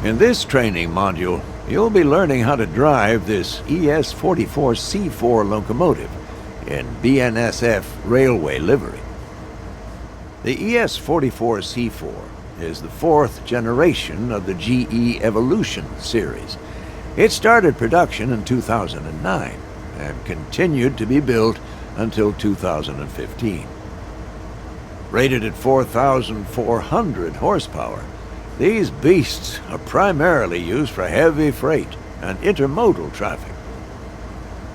In this training module, you'll be learning how to drive this ES-44C4 locomotive in BNSF railway livery. The ES-44C4 is the fourth generation of the GE Evolution series. It started production in 2009 and continued to be built until 2015. Rated at 4,400 horsepower, these beasts are primarily used for heavy freight and intermodal traffic.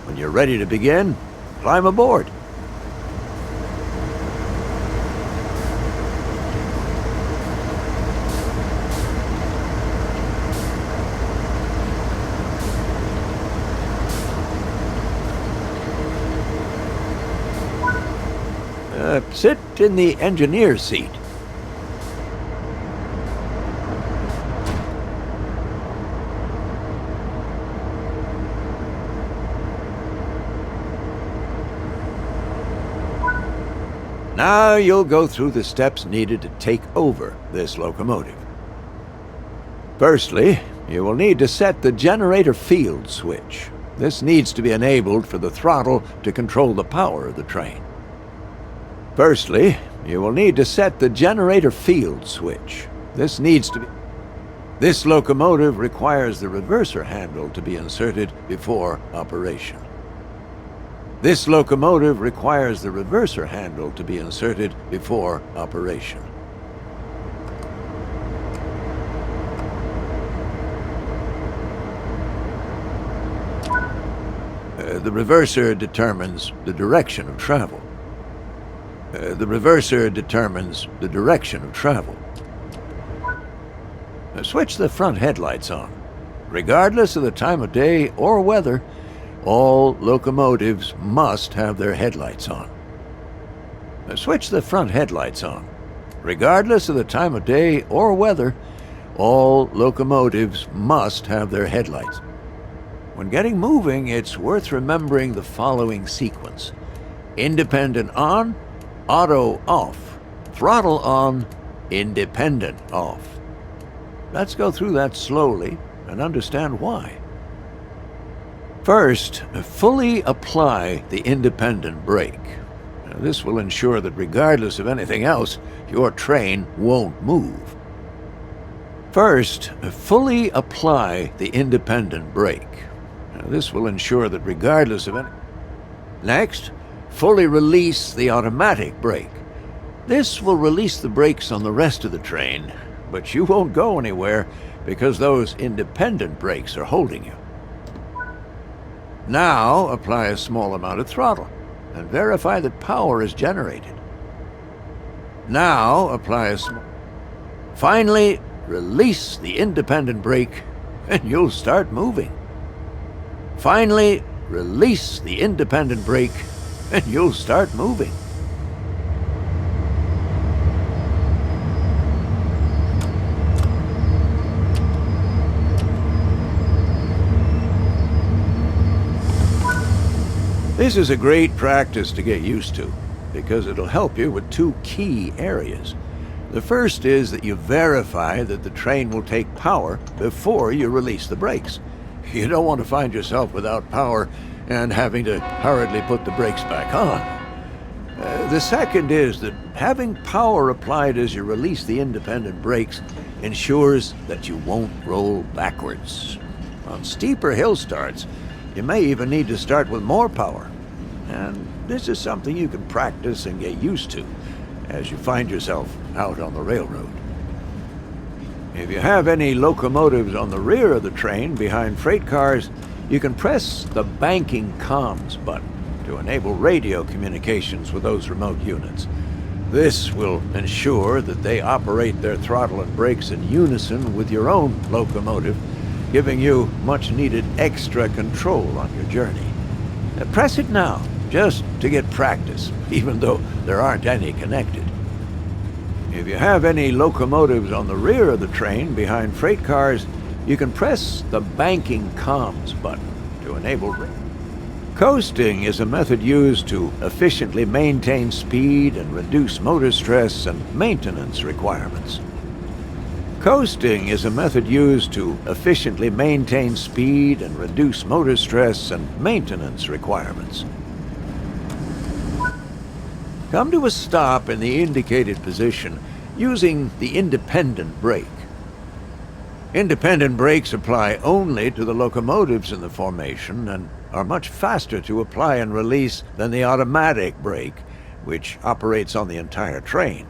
When you're ready to begin, climb aboard. Sit in the engineer's seat. Now you'll go through the steps needed to take over this locomotive. Firstly, you will need to set the generator field switch. This needs to be enabled for the throttle to control the power of the train. Firstly, you will need to set the generator field switch. This locomotive requires the reverser handle to be inserted before operation. This locomotive requires the reverser handle to be inserted before operation. The reverser determines the direction of travel. The reverser determines the direction of travel. Switch the front headlights on. Regardless of the time of day or weather, all locomotives must have their headlights on. Switch the front headlights on. Regardless of the time of day or weather, all locomotives must have their headlights. When getting moving, it's worth remembering the following sequence: independent on, auto off, throttle on, independent off. Let's go through that slowly and understand why. First, fully apply the independent brake. Now, this will ensure that regardless of anything else, your train won't move. First, fully apply the independent brake. Now, this will ensure that regardless of anything. Next, fully release the automatic brake. This will release the brakes on the rest of the train, but you won't go anywhere because those independent brakes are holding you. Now apply a small amount of throttle and verify that power is generated. Now apply a small. Finally, release the independent brake and you'll start moving. Finally, release the independent brake and you'll start moving. This is a great practice to get used to because it'll help you with two key areas. The first is that you verify that the train will take power before you release the brakes. You don't want to find yourself without power and having to hurriedly put the brakes back on. The second is that having power applied as you release the independent brakes ensures that you won't roll backwards. On steeper hill starts, you may even need to start with more power. and this is something you can practice and get used to as you find yourself out on the railroad. If you have any locomotives on the rear of the train behind freight cars, you can press the banking comms button to enable radio communications with those remote units. This will ensure that they operate their throttle and brakes in unison with your own locomotive, giving you much-needed extra control on your journey. Press it now, just to get practice, even though there aren't any connected. If you have any locomotives on the rear of the train behind freight cars, you can press the banking comms button to enable. Coasting is a method used to efficiently maintain speed and reduce motor stress and maintenance requirements. Coasting is a method used to efficiently maintain speed and reduce motor stress and maintenance requirements. Come to a stop in the indicated position using the independent brake. Independent brakes apply only to the locomotives in the formation and are much faster to apply and release than the automatic brake, which operates on the entire train.